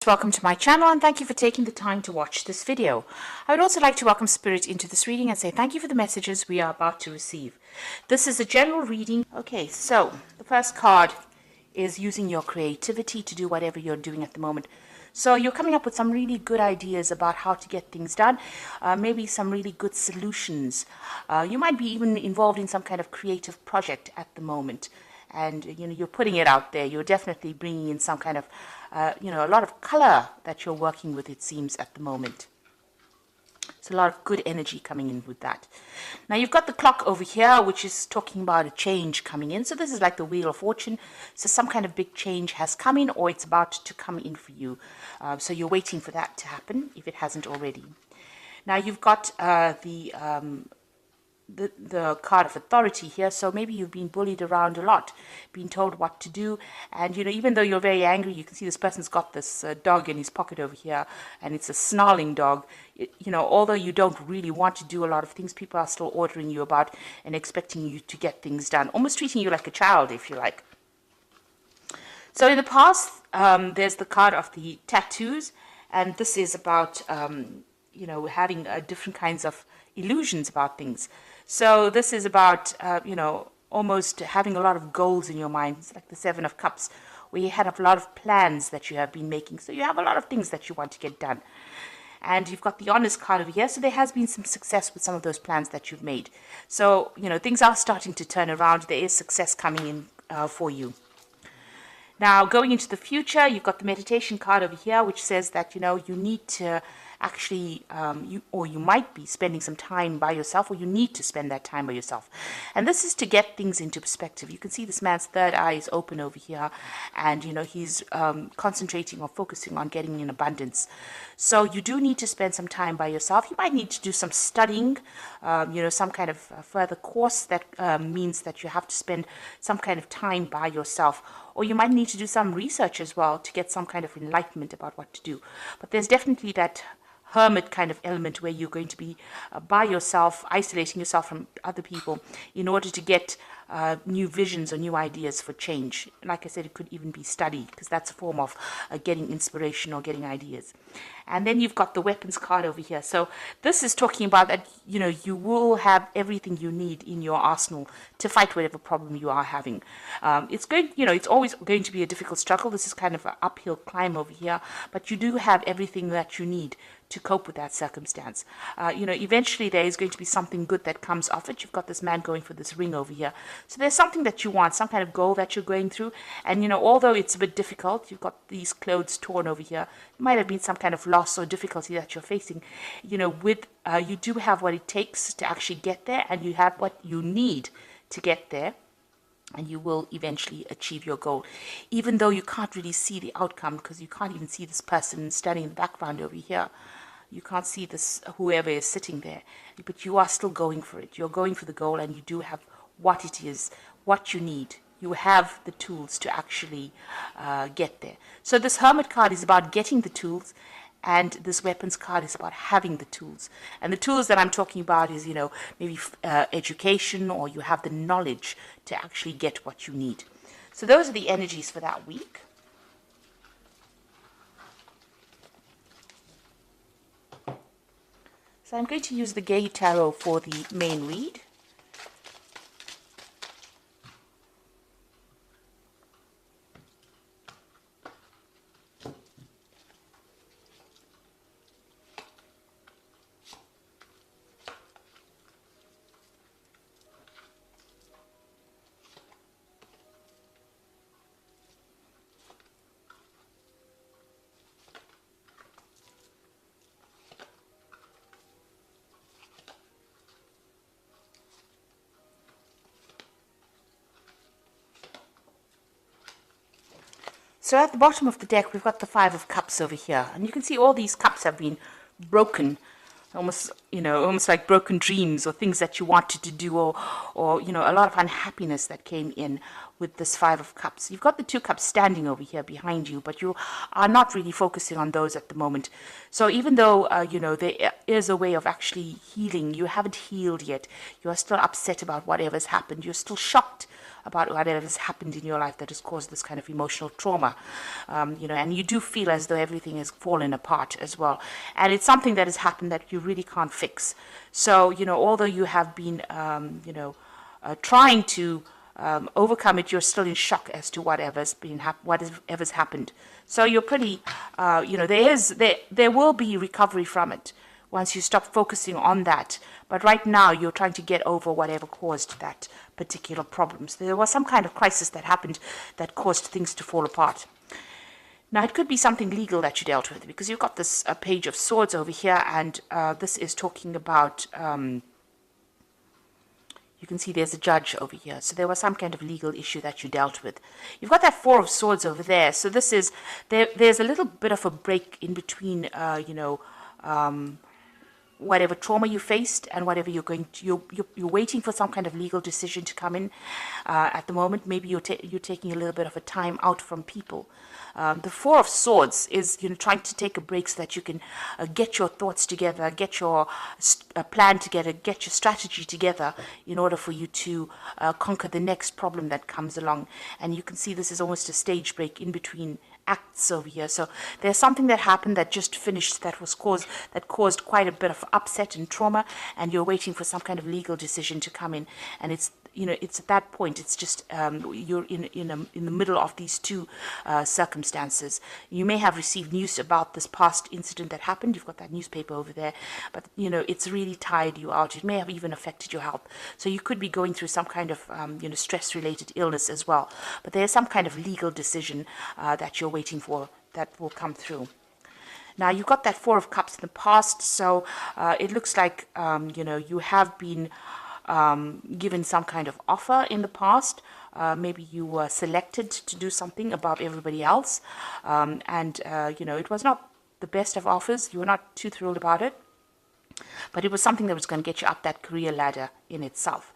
Welcome to my channel and thank you for taking the time to watch this video. I would also like to welcome Spirit into this reading and say thank you for the messages we are about to receive. This is a general reading. Okay, so the first card is using your creativity to do whatever you're doing at the moment. So you're coming up with some really good ideas about how to get things done, maybe some really good solutions. You might be even involved in some kind of creative project at the moment. And, you're putting it out there. You're definitely bringing in some kind of, a lot of color that you're working with, it seems, at the moment. It's a lot of good energy coming in with that. Now, you've got the clock over here, which is talking about a change coming in. So this is like the Wheel of Fortune. So some kind of big change has come in or it's about to come in for you. So you're waiting for that to happen if it hasn't already. Now, you've got the card of authority here. So maybe you've been bullied around a lot, being told what to do, and even though you're very angry, you can see this person's got this dog in his pocket over here, and it's a snarling dog. Although you don't really want to do a lot of things, people are still ordering you about and expecting you to get things done, almost treating you like a child, if you like. So in the past, there's the card of the tattoos, and this is about having different kinds of illusions about things. So this is about, almost having a lot of goals in your mind. It's like the Seven of Cups, where you have a lot of plans that you have been making. So you have a lot of things that you want to get done. And you've got the Honest card over here. So there has been some success with some of those plans that you've made. So, things are starting to turn around. There is success coming in for you. Now, going into the future, you've got the Meditation card over here, which says that, you need to actually, you might be spending some time by yourself, or you need to spend that time by yourself. And this is to get things into perspective. You can see this man's third eye is open over here, and, he's concentrating or focusing on getting in abundance. So you do need to spend some time by yourself. You might need to do some studying, some kind of further course that means that you have to spend some kind of time by yourself. Or you might need to do some research as well to get some kind of enlightenment about what to do. But there's definitely that hermit kind of element where you're going to be by yourself, isolating yourself from other people in order to get new visions or new ideas for change. Like I said, it could even be study, because that's a form of getting inspiration or getting ideas. And then you've got the weapons card over here. So this is talking about that, you will have everything you need in your arsenal to fight whatever problem you are having. It's always going to be a difficult struggle. This is kind of an uphill climb over here, but you do have everything that you need to cope with that circumstance. Eventually there is going to be something good that comes off it. You've got this man going for this ring over here. So there's something that you want, some kind of goal that you're going through. And, although it's a bit difficult, you've got these clothes torn over here. It might have been some kind of loss or difficulty that you're facing. You do have what it takes to actually get there, and you have what you need to get there. And you will eventually achieve your goal, even though you can't really see the outcome, because you can't even see this person standing in the background over here. You can't see this, whoever is sitting there, but you are still going for it. You're going for the goal, and you do have what it is, what you need. You have the tools to actually get there. So this Hermit card is about getting the tools, and this weapons card is about having the tools. And the tools that I'm talking about is, maybe education, or you have the knowledge to actually get what you need. So those are the energies for that week. So I'm going to use the Gay Tarot for the main read. So at the bottom of the deck, we've got the Five of Cups over here. And you can see all these cups have been broken, almost like broken dreams or things that you wanted to do, or a lot of unhappiness that came in with this Five of Cups. You've got the Two Cups standing over here behind you, but you are not really focusing on those at the moment. So even though, there is a way of actually healing, you haven't healed yet. You are still upset about whatever's happened. You're still shocked about whatever has happened in your life that has caused this kind of emotional trauma, and you do feel as though everything has fallen apart as well. And it's something that has happened that you really can't fix. So, although you have been, trying to overcome it, you're still in shock as to whatever's happened. So you're pretty, there will be recovery from it once you stop focusing on that. But right now, you're trying to get over whatever caused that particular problem. So there was some kind of crisis that happened that caused things to fall apart. Now, it could be something legal that you dealt with, because you've got this Page of Swords over here, and this is talking about, you can see there's a judge over here. So there was some kind of legal issue that you dealt with. You've got that Four of Swords over there. So this is, there's a little bit of a break in between, whatever trauma you faced and whatever you're waiting for some kind of legal decision to come in at the moment. Maybe you're taking a little bit of a time out from people. The Four of Swords is trying to take a break so that you can get your thoughts together, get your plan together, get your strategy together in order for you to conquer the next problem that comes along. And you can see this is almost a stage break in between acts over here. So there's something that happened that just finished that caused quite a bit of upset and trauma, and you're waiting for some kind of legal decision to come in. And it's at that point, it's just you're in the middle of these two circumstances. You may have received news about this past incident that happened. You've got that newspaper over there, but it's really tired you out. It may have even affected your health. So you could be going through some kind of stress-related illness as well. But there's some kind of legal decision that you're waiting for that will come through. Now, you've got that Four of Cups in the past, so it looks like you have been given some kind of offer in the past. Maybe you were selected to do something above everybody else, and it was not the best of offers. You were not too thrilled about it, but it was something that was going to get you up that career ladder in itself.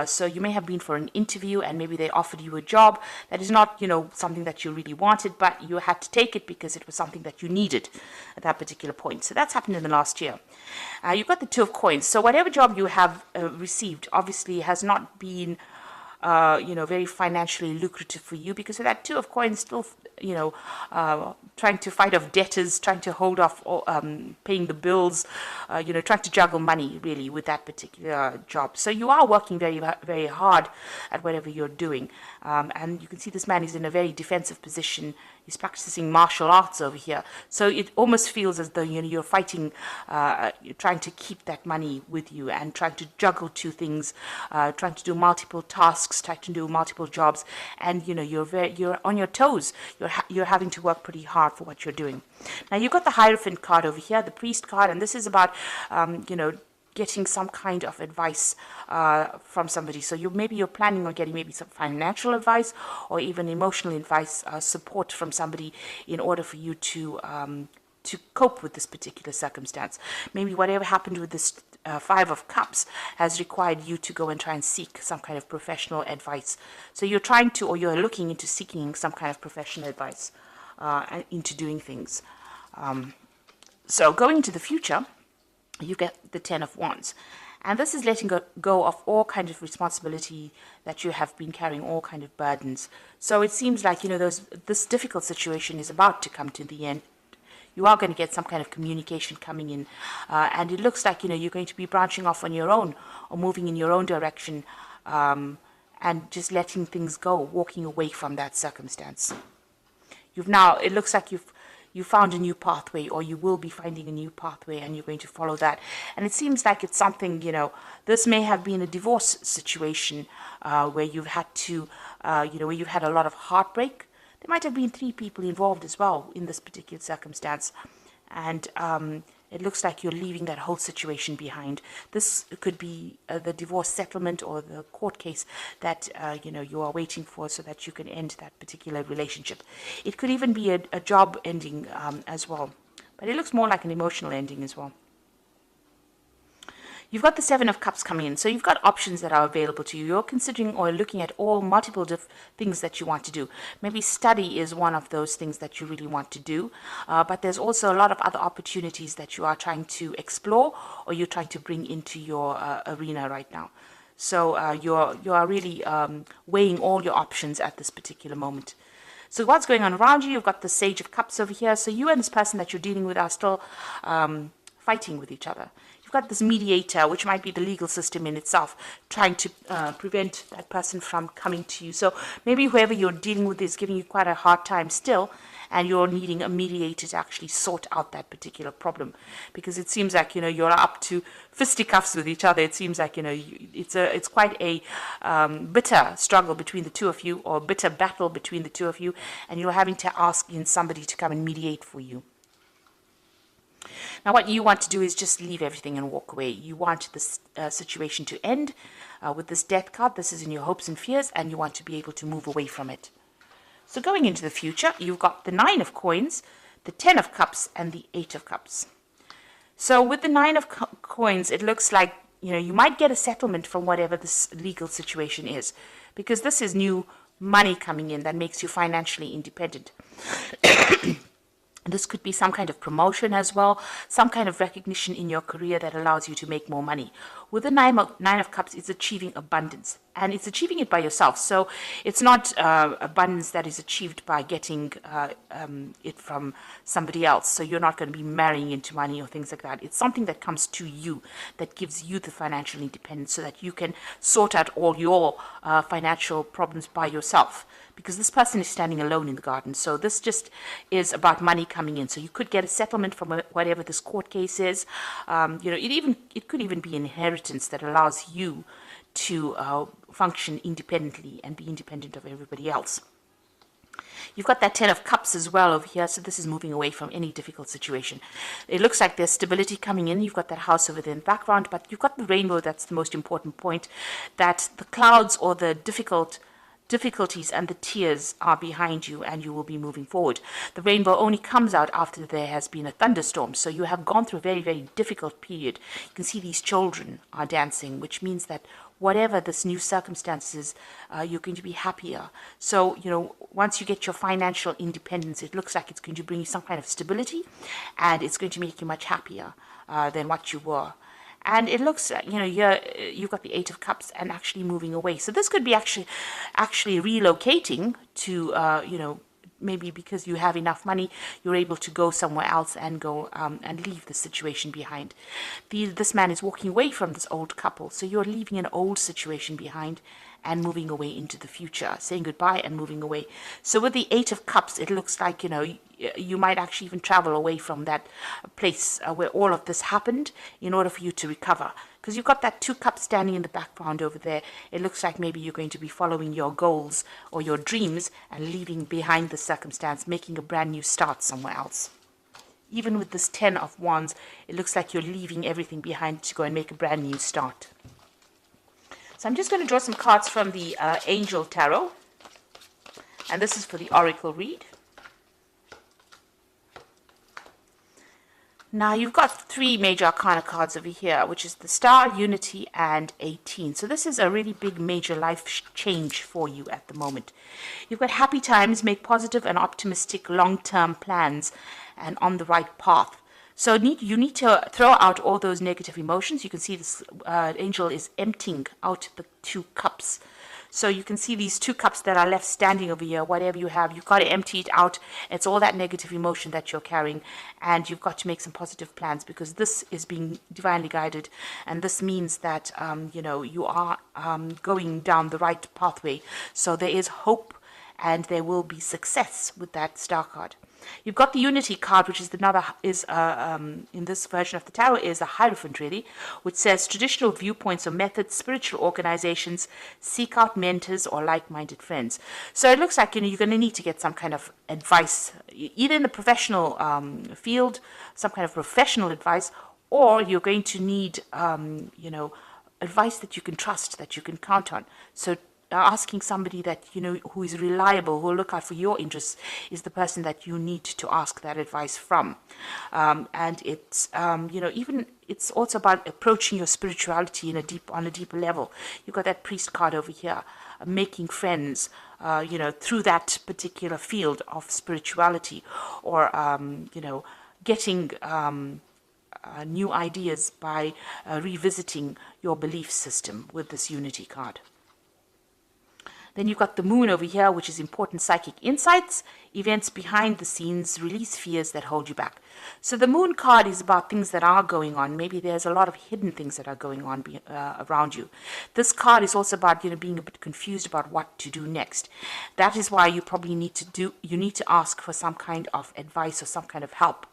So you may have been for an interview, and maybe they offered you a job that is not, something that you really wanted, but you had to take it because it was something that you needed at that particular point. So that's happened in the last year. You've got the Two of Coins. So whatever job you have received obviously has not been, very financially lucrative for you, because of that Two of Coins still, trying to fight off debtors, trying to hold off paying the bills, trying to juggle money really with that particular job. So you are working very, very hard at whatever you're doing. And you can see this man is in a very defensive position. He's practicing martial arts over here. So it almost feels as though you're fighting, you're trying to keep that money with you and trying to juggle two things, trying to do multiple tasks, trying to do multiple jobs, and you're on your toes. You're having to work pretty hard for what you're doing. Now you've got the Hierophant card over here, the Priest card, and this is about getting some kind of advice from somebody. So maybe you're planning on getting maybe some financial advice or even emotional advice, support from somebody in order for you to cope with this particular circumstance. Maybe whatever happened with this Five of Cups has required you to go and try and seek some kind of professional advice. So you're trying to, or you're looking into seeking some kind of professional advice into doing things. So going into the future, you get the Ten of Wands. And this is letting go of all kind of responsibility that you have been carrying, all kind of burdens. So it seems like, this difficult situation is about to come to the end. You are going to get some kind of communication coming in. And it looks like, you're going to be branching off on your own or moving in your own direction and just letting things go, walking away from that circumstance. It looks like you found a new pathway, or you will be finding a new pathway, and you're going to follow that. And it seems like it's something, this may have been a divorce situation where you've had to, where you've had a lot of heartbreak. There might have been 3 people involved as well in this particular circumstance. And it looks like you're leaving that whole situation behind. This could be the divorce settlement or the court case that, you are waiting for so that you can end that particular relationship. It could even be a job ending as well. But it looks more like an emotional ending as well. You've got the Seven of Cups coming in. So you've got options that are available to you. You're considering or looking at all multiple things that you want to do. Maybe study is one of those things that you really want to do. But there's also a lot of other opportunities that you are trying to explore or you're trying to bring into your arena right now. So you are really weighing all your options at this particular moment. So what's going on around you? You've got the Sage of Cups over here. So you and this person that you're dealing with are still fighting with each other. You've got this mediator, which might be the legal system in itself, trying to prevent that person from coming to you. So maybe whoever you're dealing with is giving you quite a hard time still, and you're needing a mediator to actually sort out that particular problem, because it seems like you're up to fisticuffs with each other. It seems like it's quite a bitter struggle between the two of you, or bitter battle between the two of you, and you're having to ask in somebody to come and mediate for you. Now, what you want to do is just leave everything and walk away. You want this situation to end with this Death card. This is in your hopes and fears, and you want to be able to move away from it. So going into the future, you've got the 9 of Coins, the 10 of Cups, and the 8 of Cups. So with the 9 of Coins, it looks like you might get a settlement from whatever this legal situation is, because this is new money coming in that makes you financially independent. This could be some kind of promotion as well, some kind of recognition in your career that allows you to make more money. With the nine of Cups, it's achieving abundance, and it's achieving it by yourself. So it's not abundance that is achieved by getting it from somebody else. So you're not going to be marrying into money or things like that. It's something that comes to you, that gives you the financial independence, so that you can sort out all your financial problems by yourself. Because this person is standing alone in the garden. So this just is about money coming in. So you could get a settlement from whatever this court case is. It could even be inheritance that allows you to function independently and be independent of everybody else. You've got that 10 of Cups as well over here, so this is moving away from any difficult situation. It looks like there's stability coming in. You've got that house over there in the background, but you've got the rainbow. That's the most important point, that the clouds or the difficulties and the tears are behind you, and you will be moving forward. The rainbow only comes out after there has been a thunderstorm, so you have gone through a very, very difficult period. You can see these children are dancing, which means that whatever this new circumstances, you're going to be happier. So, once you get your financial independence, it looks like it's going to bring you some kind of stability, and it's going to make you much happier than what you were. And it looks like, here you've got the 8 of Cups and actually moving away. So this could be actually relocating to, maybe because you have enough money, you're able to go somewhere else and go and leave the situation behind. This man is walking away from this old couple. So you're leaving an old situation behind and moving away into the future, saying goodbye and moving away. So with the 8 of Cups, it looks like, you might actually even travel away from that place where all of this happened in order for you to recover. Because you've got that 2 cups standing in the background over there. It looks like maybe you're going to be following your goals or your dreams and leaving behind the circumstance, making a brand new start somewhere else. Even with this 10 of Wands, it looks like you're leaving everything behind to go and make a brand new start. So I'm just going to draw some cards from the Angel Tarot. And this is for the Oracle read. Now, you've got 3 major arcana cards over here, which is the Star, Unity, and 18. So this is a really big major life change for you at the moment. You've got happy times, make positive and optimistic long-term plans, and on the right path. So you need to throw out all those negative emotions. You can see this angel is emptying out the 2 cups. So you can see these 2 cups that are left standing over here. Whatever you have, you've got to empty it out. It's all that negative emotion that you're carrying, and you've got to make some positive plans, because this is being divinely guided, and this means that you are going down the right pathway. So there is hope, and there will be success with that Star card. You've got the Unity card, which is in this version of the tarot is a Hierophant, really, which says traditional viewpoints or methods, spiritual organizations, seek out mentors or like-minded friends. So it looks like you're going to need to get some kind of advice, either in the professional field, some kind of professional advice, or you're going to need advice that you can trust, that you can count on. So asking somebody that who is reliable, who will look out for your interests, is the person that you need to ask that advice from. And it's even it's also about approaching your spirituality on a deeper level. You've got that Priest card over here, making friends through that particular field of spirituality, or getting new ideas by revisiting your belief system with this unity card. Then you've got the moon over here, which is important psychic insights, events behind the scenes, release fears that hold you back. So the moon card is about things that are going on. Maybe there's a lot of hidden things that are going on around you. This card is also about, being a bit confused about what to do next. That is why you probably need to ask for some kind of advice or some kind of help.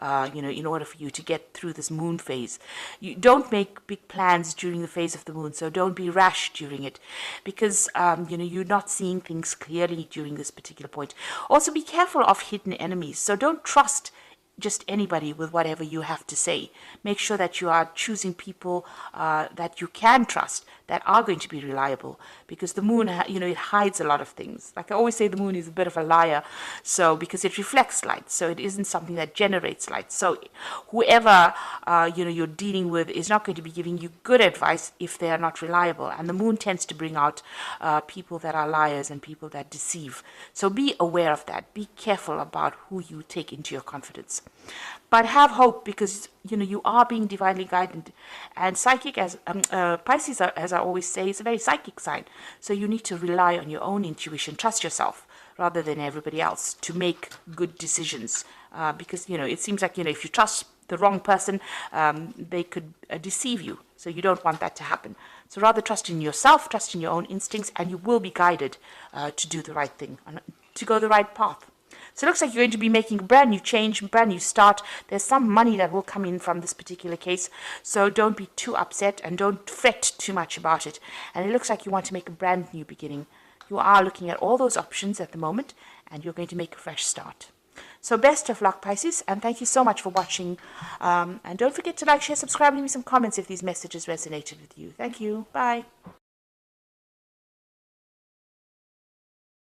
In order for you to get through this moon phase. You don't make big plans during the phase of the moon, so don't be rash during it, because you're not seeing things clearly during this particular point. Also, be careful of hidden enemies, so don't trust just anybody with whatever you have to say. Make sure that you are choosing people that you can trust, that are going to be reliable, because the moon, it hides a lot of things. Like I always say, the moon is a bit of a liar, so because it reflects light, so it isn't something that generates light. So whoever you're dealing with is not going to be giving you good advice if they are not reliable. And the moon tends to bring out people that are liars and people that deceive. So be aware of that. Be careful about who you take into your confidence. But have hope, because you are being divinely guided, and psychic, as Pisces, as I always say, is a very psychic sign. So you need to rely on your own intuition, trust yourself rather than everybody else to make good decisions. Because it seems like if you trust the wrong person, they could deceive you. So you don't want that to happen. So rather trust in yourself, trust in your own instincts, and you will be guided to do the right thing, to go the right path. So it looks like you're going to be making a brand new change, brand new start. There's some money that will come in from this particular case. So don't be too upset and don't fret too much about it. And it looks like you want to make a brand new beginning. You are looking at all those options at the moment, and you're going to make a fresh start. So best of luck, Pisces, and thank you so much for watching. And don't forget to like, share, subscribe, leave me some comments if these messages resonated with you. Thank you. Bye.